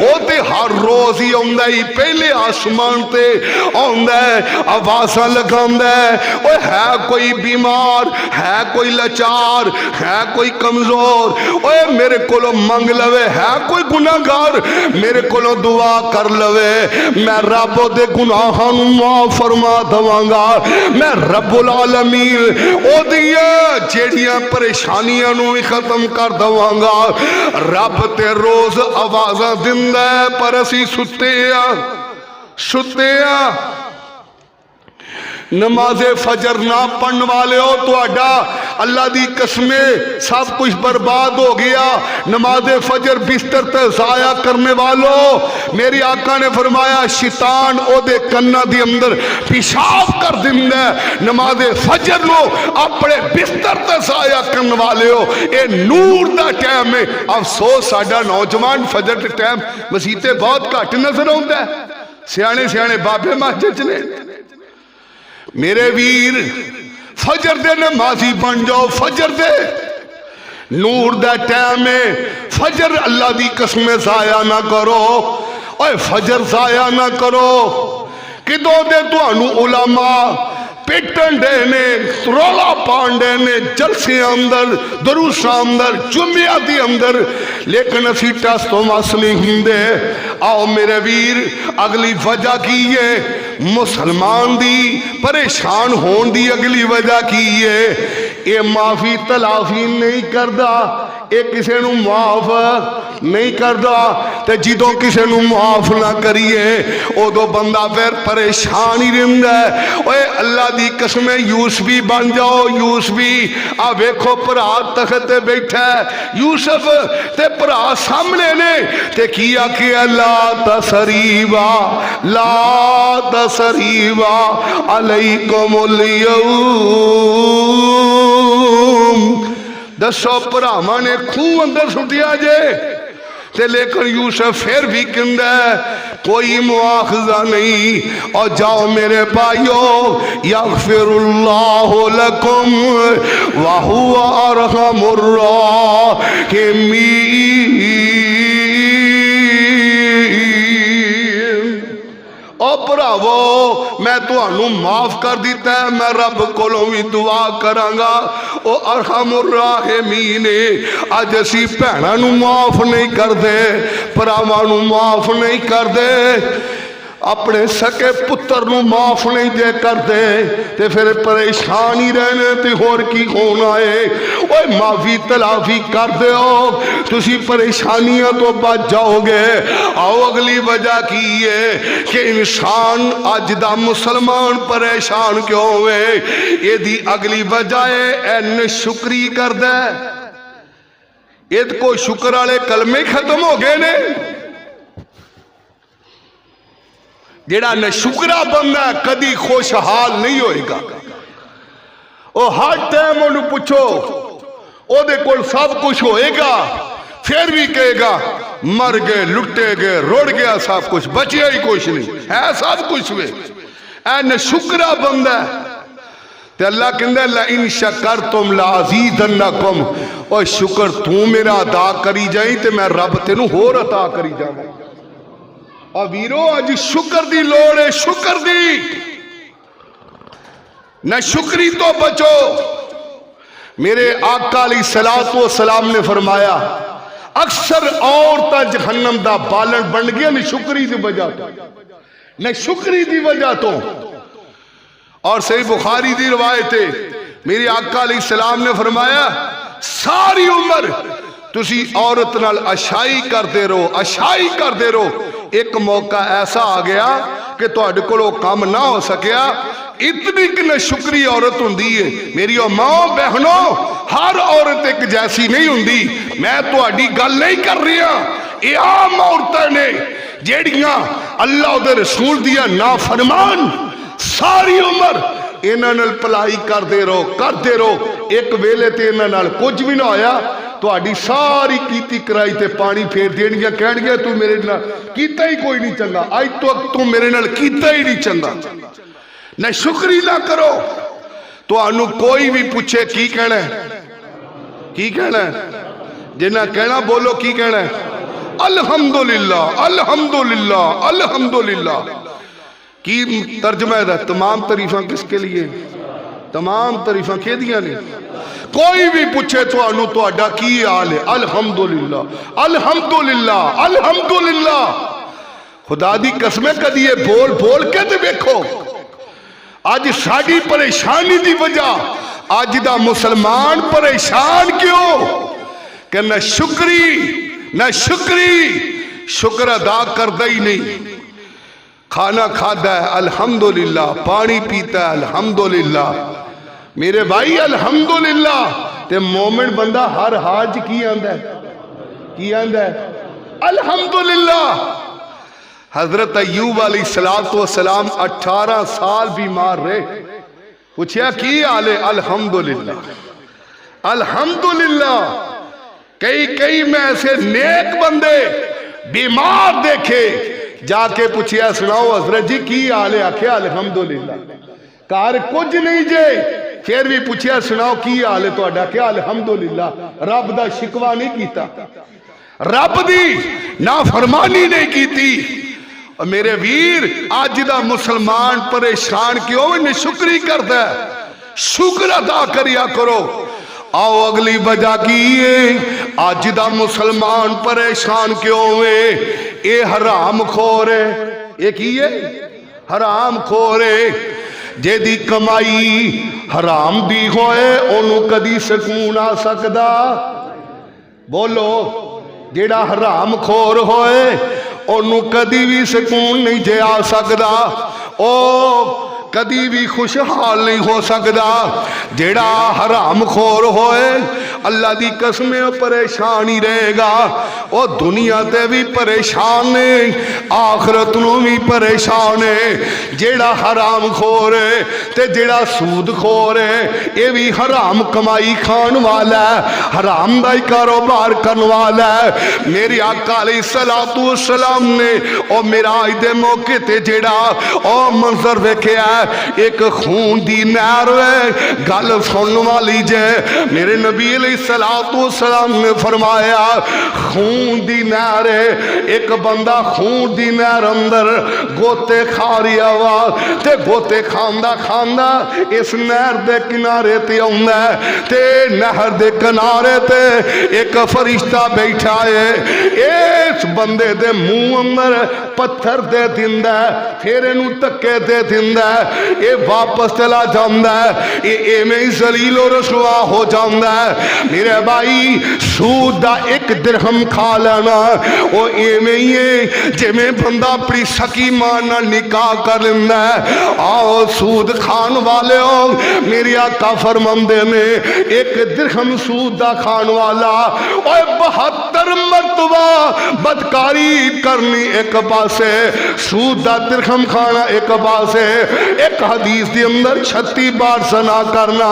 [SPEAKER 1] ओ ते हर रोज ही आउंदा ही पहले आसमान ते आउंदा है, आवाज़ां लगांदा है। ओ है कोई बीमार, है कोई लाचार, है कोई कमजोर, ओए मेरे कोलों मंग लवे। है कोई गुनाहगार कर मेरे कोलों दुआ कर लवे मैं रब दे गुनाहां नूं माफ फरमा दवांगा मैं रब्बुल आलमीन ओदियां जेड़ियां परेशानियां नूं भी खत्म कर दवांगा रब ते रोज आवाज़ां दिंदा है पर असीं सुते आ नमाजे फजर ना पढ़ने वाले हो तो अल्लाह दी कसमे सब कुछ बर्बाद हो गया। नमाजे फजर बिस्तर ते जाया करने वालों मेरी आका ने फरमाया शैतान ओदे कन्ना दी अंदर पेशाब कर दिंदा है। नमाजे फजर लो अपने बिस्तर ते जाया करने वाले हो ये नूर दा टाइम है। अफसोस साडा नौजवान फजर के टाइम मसीते बहुत घट नजर आउंदा है। सियाने सियाने बाबे मस्जिद ने मेरे वीर फजर दे नमाजी बन जाओ फजर दे नूर दा टाइम है। फजर अल्लाह दी कसमें जाया ना करो ओए फजर जाया ना करो किदों दे तुहानू उलामा पिटन डे ने रौला पान डे ने जलसे अंदर दरूसा अंदर जुम्मिया दी अंदर लेकिन असी टस तो मस नहीं हुंदे। आओ मेरे वीर अगली वजह की है मुसलमान दी परेशान होने दी अगली वजह की है ये माफी तलाफी नहीं करता ये किसी नूं माफ नहीं करता ते जिदों किसी नूं माफ ना करिए उदों बंदा फिर परेशान ही रहिंदा है। ओए अल्लाह दी कसमें यूसुफी बन जाओ यूसुफी आ वेखो भरा तख्त ते बैठा है यूसुफ ते भरा सामने ने ते की आखिया ला तसरीबा अलैकुमुल यौम दसो भरावां ने खूह अंदर सुटिया जे ते लेकिन यूसुफ फिर भी कहंदा कोई मुआखजा नहीं और जाओ मेरे भाइयों यगफिरुल्लाहु लकुम व हुवा अरहमुर राहिमीन। ओ भरावो मैं तुहानू माफ कर दिता है मैं रब कोलों भी दुआ करांगा ओ अरहमुर राहिमीन। अज असी भैणां नू माफ नहीं करते भरावां नू माफ नहीं करते अपने सके पुत्र नू माफ नहीं जे करते ते फिर परेशान ही रहने ते होर की होना है। ओए माफी तलाफी कर दो तुसी परेशानियां तो बच जाओगे। आओ अगली वजह की है कि इंसान अज दा मुसलमान परेशान क्यों होवे एदी अगली वजह है एन शुक्री करदा ये कोई शुक्र वाले कलमे खत्म हो गए ने। जेड़ा नशुकरा बंदा कदी खुशहाल नहीं होएगा वो हर टाइम उन्हें पूछो ओदे कोल सब कुछ होएगा फिर भी कहेगा मर गए लुटे गए रुड़ गया सब कुछ बचिया ही कुछ नहीं है सब कुछ वे ऐ नशुकरा बंदा ते अल्लाह कहंदा ला इन शकरतुम लाज़ीदन्नकुम ओ शुक्र तू मेरा अदा करी जाई ते मैं रब तेनू होर अता करी जावां। और वीरो अज शुक्र दी लोड़ है शुक्र दी न शुक्री तो बचो। मेरे आका अलैहिस्सलातु वस्सलाम ने फरमाया अक्सर औरतां जहन्नम दा बालन बन गया न शुक्री दी वजह तो न शुक्री दी वजह तो। और सही बुखारी दी रिवायत है मेरे आका अलैहिस्सलाम ने फरमाया सारी उम्र तुसी औरत नाल अशाई करते रहो एक मौका ऐसा आ गया कि तुहाडे कोलों काम ना हो सकिया इतनी कि नशुक्री औरत हुंदी है। मेरी मां बहनों हर औरत एक जैसी नहीं हुंदी मैं तुहाडी गल नहीं कर रहा ये आम औरतां ने जेड़ियां अल्लाह दे रसूल दिया नाफरमान सारी उम्र इन्हां नाल भलाई करते रहो एक वेले ते इन्हां नाल कुछ भी ना होया तुहाडी सारी कीती कराई ते पानी फेर देणगियां कहणगियां तू मेरे नाल कीता ही कोई नहीं चंगा अज तो तू मेरे नाल कीता ही नहीं चंगा न शुक्री ना करो। तुहानू कोई भी पूछे की कहना जिन्ना कहना बोलो की कहना अल्हम्दुलिल्लाह अल्हम्दुलिल्लाह अल्हम्दुलिल्लाह। की तर्जमा है तमाम तारीफा किसके लिए तमाम तारीफा केदियां ने कोई भी पूछे तुहानू तुहाडा की हाल है, अल्हम्दुलिल्लाह अल्हम्दुलिल्लाह अल्हम्दुलिल्लाह। खुदा दी कसमें कदी ये बोल बोल के ते देखो। अज साड़ी परेशानी दी वजह अज दा मुसलमान परेशान क्यों कि न शुक्री शुक्र अदा करता ही नहीं। खाना खाता है अल्हम्दुलिल्लाह, पानी पीता है अल्हम्दुलिल्लाह, मेरे भाई अल्हम्दुलिल्लाह। ते मोमिन बंदा हर हाल च की आंदा है अल्हम्दुलिल्लाह। हजरत अय्यूब अलैहिस्सलाम 18 साल बीमार रहे। पूछया की हाल है? अल्हम्दुलिल्लाह अल्हम्दुलिल्लाह। कई मैं ऐसे नेक बंदे बीमार देखे, जाके पूछया सुनाओ हजरत जी की हाल है? आख्या अल्हम्दुलिल्लाह। घर कुछ नहीं जे, फिर भी पूछया सुनाओ की हाल है तुहाडा? क्या अल्हम्दुलिल्लाह। रब दा शिकवा नहीं कीता, रब दी नाफरमानी नहीं कीती। मेरे वीर अज दा मुसलमान परेशान क्यों? निशुक्री करदा है, शुक्र अदा करिया करो। आओ अगली वजह की है अज दा मुसलमान परेशान क्यों है? ये हराम खोर है। ये की है? हराम खोर है। जेदी कमाई हराम दी होए ओनू कदी सकून आ सकदा? बोलो, जेड़ा हराम खोर होए ओनू कदी भी सकून नहीं जे आ सकदा, ओ कदी भी खुशहाल नहीं हो सकता। जेड़ा हराम खोर होए अल्लाह दी कसम परेशान ही रहेगा। वो दुनिया ते भी परेशान है, आखरत नू भी परेशान है। जेड़ा हराम खोर है ते जेड़ा सूद खोर है, ये भी हराम कमाई खान वाला है, हराम दा ही कारोबार करने वाला है। मेरे आका अलैहिस्सलातु वस्सलाम ने ओ मिराज दे मौके ते जेड़ा ओ मंजर वेखिया, एक खून दी नहर है। गल सुनने वाली जे, मेरे नबी अलैहिस्सलातु वस्सलाम ने फरमाया खून दी नहर है। एक बंदा खून दी नहर अंदर गोते खा रहा वा, ते गोते खांदा खांदा इस नहर दे किनारे ते आउंदा है, ते नहर दे किनारे ते एक फरिश्ता बैठा है। इस बंदे दे मुंह अंदर पत्थर दे दिंदा है, फिर इनू धक्के दे दिंदा है, ये वापस चला जाता है, ये एवें ही जलीलो रसवा हो जाता है। मेरे भाई सूद दा एक दिरहम खा लेना वो एवें ही है जिवें बंदा अपनी सकी मां नाल निकाह कर लेंदा है। आओ सूद खान वाले हो, मेरे आका फरमांदे ने एक दिरहम सूद दा खान वाला ओए 72 मरतबा बदकारी करनी एक पासे, सूद दा दिरहम खाना एक पासे। एक हदीस के अंदर 36 बार सना करना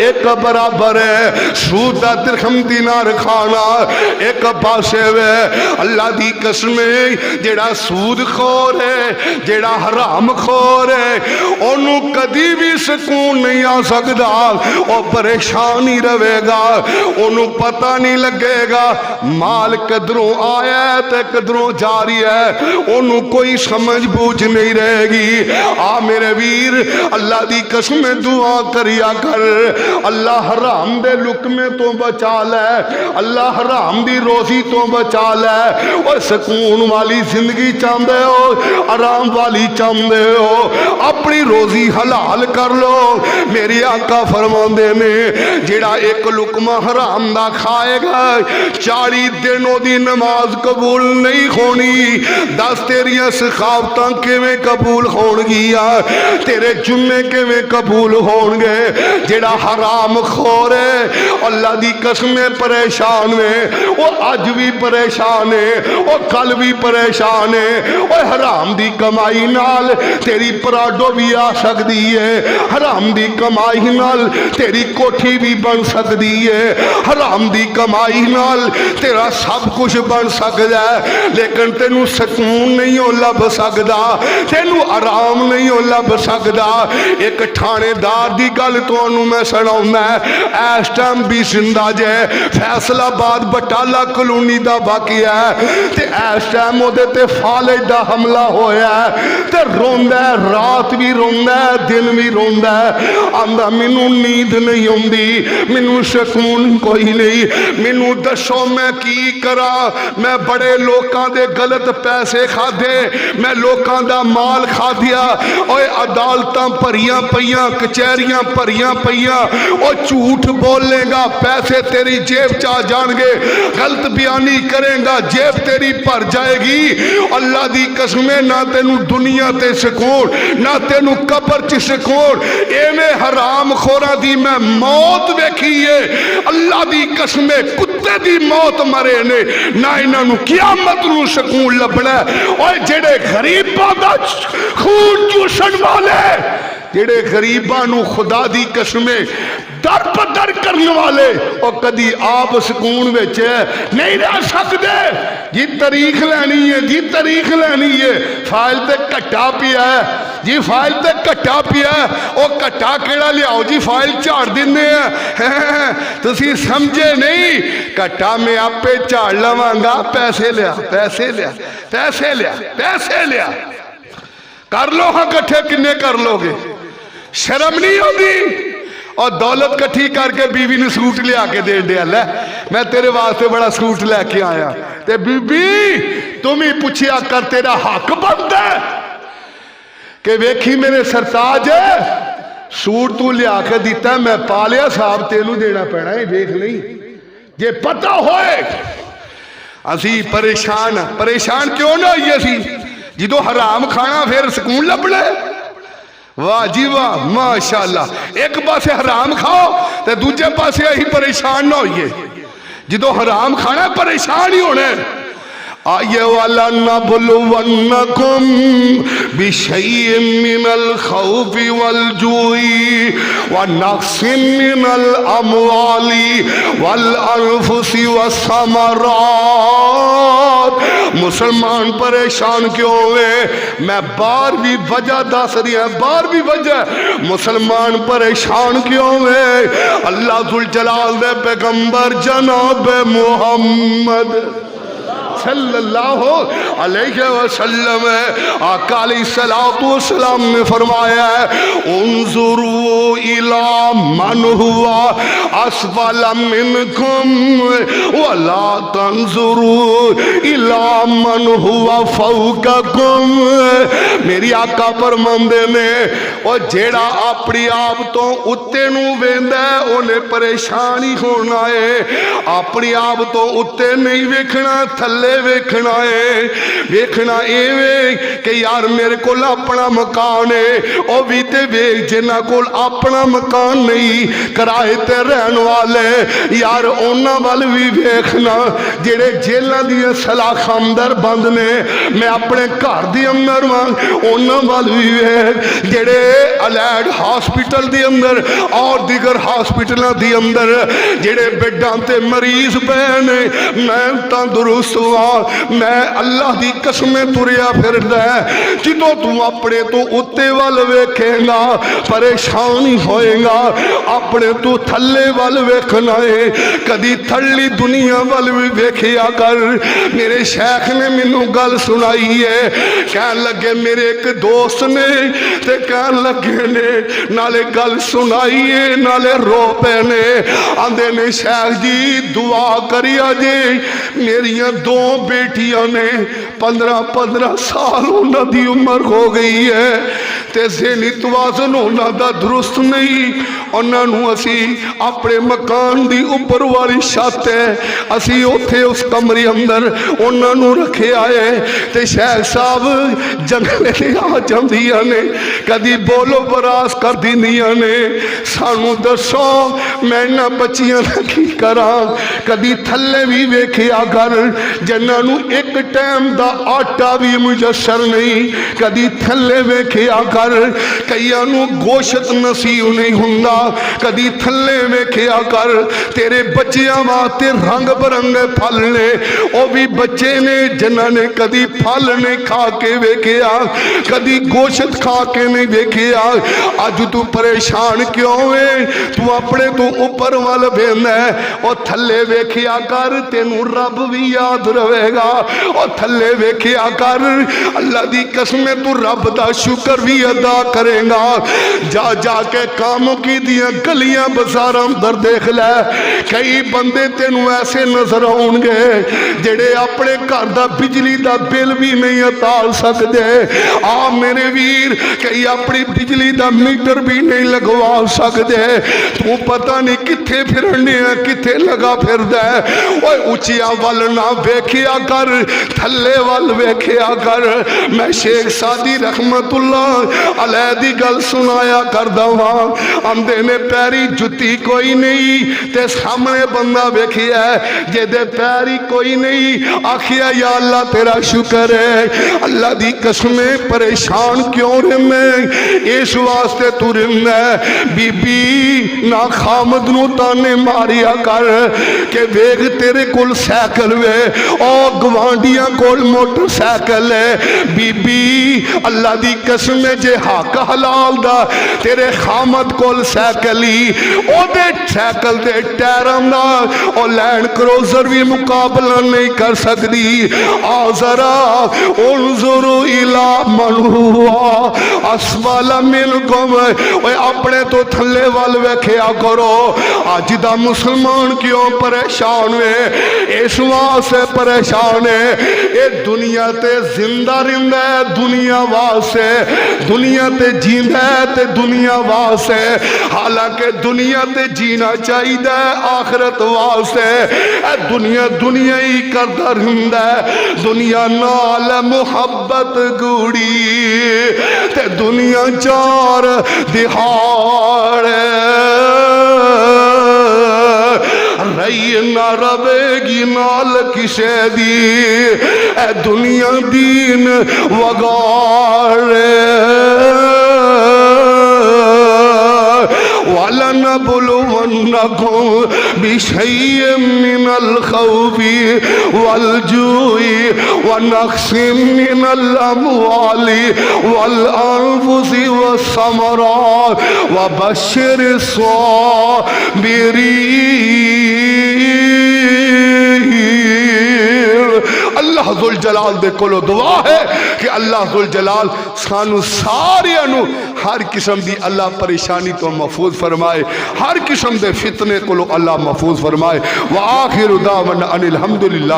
[SPEAKER 1] एक बराबर है। सूद दा दिरहम दिनार खाना एक पासे वे। अल्लाह दी कसम जेड़ा सूद खोर है, जेड़ा हराम खोर है, ओनू कदी भी सुकून नहीं आ सकता। वो परेशान ही रहेगा, ओनू पता नहीं लगेगा माल कदरों आया है ते कदरों जा रही है, ओनू कोई समझ बूझ नहीं रहेगी। आ मेरे वीर अल्लाह दी कसम दुआ करिया कर, अल्लाह हराम दे लुकमे तो बचा ले, अल्लाह हराम दी रोजी तो बचा ले। और सुकून वाली जिंदगी चाहते हो, आराम वाली चाहते हो, अपनी रोजी हलाल कर लो। मेरे आका फरमाते ने जेड़ा एक लुकमा हराम दा खाएगा 40 दिन ओदी नमाज कबूल नहीं होनी। 10 तेरिया सखावतां किवें कबूल होणगियां, तेरे जुम्मे किवें कबूल होंगे। जेड़ा हराम खोर है अल्लाह दी कसम परेशान है, वो अज भी परेशान है, वो कल भी परेशान है। और हराम दी कमाई नाल तेरी पराडो भी आ सकती है, हराम दी कमाई नाल तेरी कोठी भी बन सकती है, हराम दी कमाई नाल तेरा सब कुछ बन सकता है। लेकिन तेनू सुकून नहीं हो लभ सकता, तेनू आराम नहीं हो लभ सकता। एक थानेदार की गल तुहानू मैं सुनाऊंदा, इस टाइम जिंदा जे, फैसलाबाद बटाला कलोनी दा बाकी है ते इस टाइम ओदे ते फालिज दा हमला होया ते रोंदा है, रात भी रोंदा है, दिन भी रोंदा है। आंदा मैनू नींद नहीं आउंदी, मैनू सुकून कोई नहीं, मैनू दसो मैं की करा। मैं बड़े लोकां दे गलत पैसे खाधे, मैं लोकां दा माल खाधिया, ओए अदालतां भरियां पईयां, कचहरियां भरियां पईयां, ओ झूठ बोलेगा पैसे तेरी जेब च आ जाएंगे, गलत बयानी करेगा जेब तेरी भर जाएगी। अल्लाह दी कसमें ना तेनू दुनिया ते सुकून ना तेनू कब्र च सुकून। एवें हराम खोरा दी मैं मौत वेखी है, अल्लाह दी कसमें कुत्ते दी मौत मरे ने, ना इन्हों कियामत नू सुकून लभना। और जेड़े गरीबां दा खून चूसण वाले, जेड़े गरीबां नू खुदा दी कसमें दर बदर करने वाले, और कदी आप सुकून विच नहीं रह सकते। जी तारीख लैनी है, जी तारीख लैनी है, फाइल ते घट्टा पिया है जी, फाइल ते घट्टा पिया, वो घट्टा केड़ा लियाओ जी, फाइल झाड़ दिंदे हैं। तुसीं समझे नहीं, घट्टा मैं आपे झाड़ लवांगा, पैसे लिया, पैसे लिया, पैसे लिया, पैसे लिया, कर लो हाँ कट्ठे, किन्ने कर लोगे? शर्म नहीं आती? और दौलत कट्ठी करके बीवी ने सूट लिया के दे दिया, लै मैं तेरे वास्ते बड़ा सूट लैके आया, ते बीबी तुम ही पूछिया कर, तेरा हक बनता है कि वेखी मेरे सरताज सूट तू लिया के दिता, मैं पा लिया, साहब तेनू देना पैना है, वेख नहीं जे पता होए। असी परेशान, परेशान क्यों ना होइए असी, जो हराम खाना फिर सुकून लभना है। वाह जी वाह, माशाअल्लाह। एक पासे हराम खाओ तो दूजे पासे अही परेशान ना होइए, जो हराम खाना परेशान ही होना है। आये वाला नबलुवन्नकुम बिशैइन मिनल खौफि वल जुई व नक्सिन मिनल अमवाली वल अनफुसि वस्समरात। मुसलमान परेशान क्यों हुए? मैं बार भी वजह दस रही है, बार भी वजह मुसलमान परेशान क्यों हुए? अल्लाह जुल जलाल दे पैगंबर जनाब मोहम्मद सल्लल्लाहु अलैहि वसल्लम आका अलैहिस्सलातु वस्सलाम ने फरमाया है, उन्जुरू इला मन हुआ अस्फल मिनकुम वला तंजुरू इला मन हुआ फौककुम। मेरी आका फरमांदे ने, और जेड़ा अपनी आप तो उत्ते नू वेंदा है उन्हें परेशान ही होना है, अपनी आप तो उत्ते नहीं वेखना, थल्ले वेखना है। वेखना एवें कि यार मेरे को अपना मकान है, वह भी तो वेख जिन्हां कोल अपना मकान नहीं, किराए ते रहन वाले, यार उन्हां वाल भी वेखना जेड़े जेलों दी सलाखां अंदर बंद ने। मैं अपने घर दे अंदर वां, उन्हां वाल भी वेख जेड़े अलैड हॉस्पिटल दे अंदर और दीगर हॉस्पिटलों दे अंदर जेड़े बेडां ते मरीज पे ने। मैं तंदुरुस्त हुआ, मैं अल्लाह दी कसमें तुरिया फिरदा है। जो तू अपने तो उत्ते वाल वेखेगा परेशान ही होएगा, अपने तो थल्ले वाल वेखना है, कदी थल्ली दुनिया वाल भी वेखिया कर। मेरे शेख ने मैनू गल सुनाई है, कहन लगे मेरे एक दोस्त ने ते कहन लगे ने, नाले गल सुनाई है नाले रो पे ने। आंदे ने शेख जी दुआ करिया जे, मेरिया दो बेटियां ने 15-15 साल उन्होंने उम्र हो गई है, ते ज़हनी तवाज़ुन उन्हों दा दुरुस्त नहीं। उन्होंने असी अपने मकान की उपर वाली छत है, असी उत्थे उस कमरे अंदर उन्होंने रखे आए, ते शेख साहब जंगले आ जांदियां ने, कदी बोलो बरास कर दिंदियां ने। सानू दसो मैं इन्हां बच्चियां दा की करा, कदी थल्ले भी वेखिया कर जिन्होंने एक टाइम का आटा भी मुयसर नहीं, कदी थल्ले वेखिया कर कईयां नूं गोश्त नसीब नहीं हुंदा, कदी थल्ले वेखिया कर तेरे बच्चियां वास्ते रंग बिरंगे फल ने, वो भी बच्चे ने जिन्होंने कदी फल नहीं खा के वेखिया, कदी गोश्त खा के नहीं वेखिया। अज तू परेशान क्यों है? तू अपने तू ऊपर वाल वेंदा और थल्ले वेखिया कर, तेनू रब भी याद रहेगा। और थल्ले वेखिया कर, अल्लाह दी कसम तू रब दा शुक्र भी अदा करेगा। जा जाके कामों की दियां गलियां बाजार अंदर देख ले, कई बंदे तेनू ऐसे नजर आउणगे जेड़े अपने घर दा बिजली दा बिल भी नहीं उतार सकते। आ मेरे वीर, कई अपनी बिजली दा मीटर भी नहीं लगवा सकते। तू पता नहीं किथे फिरने किथे लगा फिरदा है। ओए उचिया वल ना वेखिया कर, थल्ले वल वेखिया कर। मैं शेख सादी रहमतुल्लाह अलैह दी गल सुनाया करदा वां, आंदे ने पैरी जुत्ती कोई नहीं ते सामने बंदा वेखिया जेदे पैरी कोई नहीं, आखिया या अल्लाह तेरा शुक्र है। अल्लाह दी कसमे परेशान क्यों रहने? इस वास्ते तू रहना बीबी ना खामद नू ताने मारिया कर के वेग तेरे कोल साइकिल वे और गवांडियां कोल मोटरसाइकिल है। बीबी अल्लाह दी कसम जे हक हलाल दा तेरे खामद कोल साइकिल ही, ओदे साइकिल दे टायरां दा और लैंड क्रूजर भी मुकाबला नहीं कर सकती। आ जरा उनजुरु इला मन हुआ असफल मिनकुम, ओए अपने तो थल्ले वाल वेखिया करो। अज दा मुसलमान क्यों परेशान है? इस वास्ते परेशान है ये दुनिया ते जिंदा रहिंदा है दुनिया वास्ते, दुनिया ते जींदा है ते दुनिया वास्ते। हालांकि दुनिया ते जीना चाहिए आखिरत वास्ते। दुनिया दुनिया ही करता रहिंदा है, दुनिया नाल मुहब्बत गूड़ी ते दुनिया चार दिहाड़ रही ना रवेगी नाल किसे दी, ए दुनिया दीन वगाड़े। वलनबलुवन्नकुम बिशैइन मिनल खौफि वल जुई व नक्सिम मिनल अमवालि वल अनफुसि वस्समरात व बश्शिरिस साबिरीन। अल्लाह जुल जलाल दे कोलो दुआ है कि अल्लाह जुल जलाल सानू सारियां नू हर किस्म दी अल्लाह परेशानी तो महफूज फरमाए, हर किस्म दे फितने कोलो अल्लाह महफूज फरमाए। व आखिर दावना अनिल हम्दुलिल्लाह।